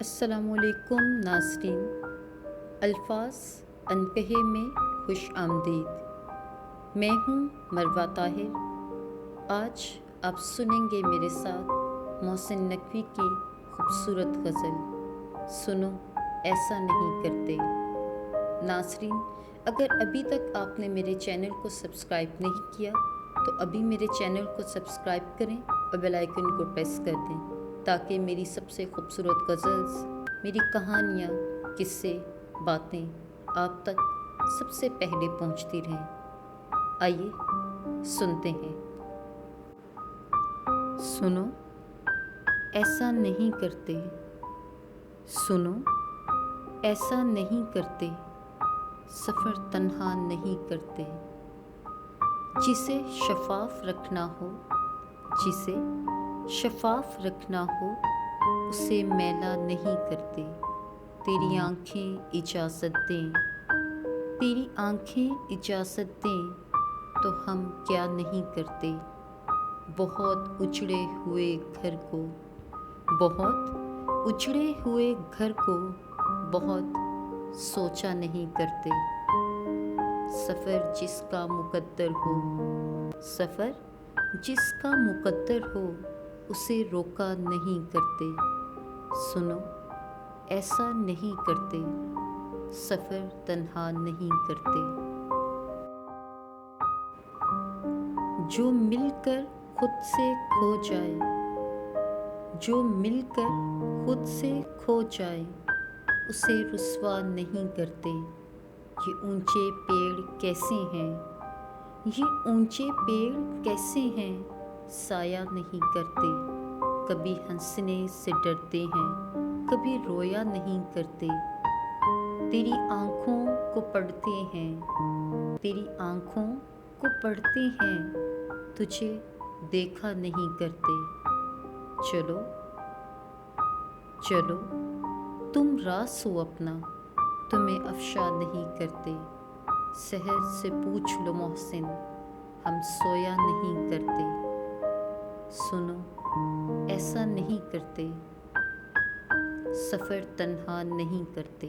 अस्सलामुअलैकुम नाज़रीन, अल्फाज अनकहे में खुश आमदीद। मैं हूँ मरवा ताहिर। आज आप सुनेंगे मेरे साथ मोहसिन नकवी की खूबसूरत गज़ल सुनो ऐसा नहीं करते। नाज़रीन, अगर अभी तक आपने मेरे चैनल को सब्सक्राइब नहीं किया तो अभी मेरे चैनल को सब्सक्राइब करें और बेल आइकन को प्रेस कर दें ताकि मेरी सबसे खूबसूरत गज़ल्स, मेरी कहानियाँ, किस्से, बातें आप तक सबसे पहले पहुँचती रहें। आइए सुनते हैं। सुनो ऐसा नहीं करते, सुनो ऐसा नहीं करते, सफ़र तन्हा नहीं करते। जिसे शफ़ाफ रखना हो, जिसे शफ़ाफ रखना हो, उसे मैला नहीं करते। तेरी आँखें इजाज़त दें, तेरी आँखें इजाज़त दें तो हम क्या नहीं करते। बहुत उजड़े हुए घर को, बहुत उजड़े हुए घर को बहुत सोचा नहीं करते। सफ़र जिसका मुकद्दर हो, सफ़र जिसका मुकद्दर हो, उसे रोका नहीं करते। सुनो ऐसा नहीं करते, सफ़र तन्हा नहीं करते। जो मिलकर खुद से खो जाए, जो मिलकर खुद से खो जाए, उसे रुस्वा नहीं करते। ये ऊंचे पेड़ कैसे हैं, ये ऊंचे पेड़ कैसे हैं, साया नहीं करते। कभी हंसने से डरते हैं, कभी रोया नहीं करते। तेरी आँखों को पढ़ते हैं, तेरी आँखों को पढ़ते हैं, तुझे देखा नहीं करते। चलो चलो तुम रास हो अपना, तुम्हें अफ़शा नहीं करते। सहर से पूछ लो मोहसिन, हम सोया नहीं करते। सुनो ऐसा नहीं करते, सफ़र तन्हा नहीं करते।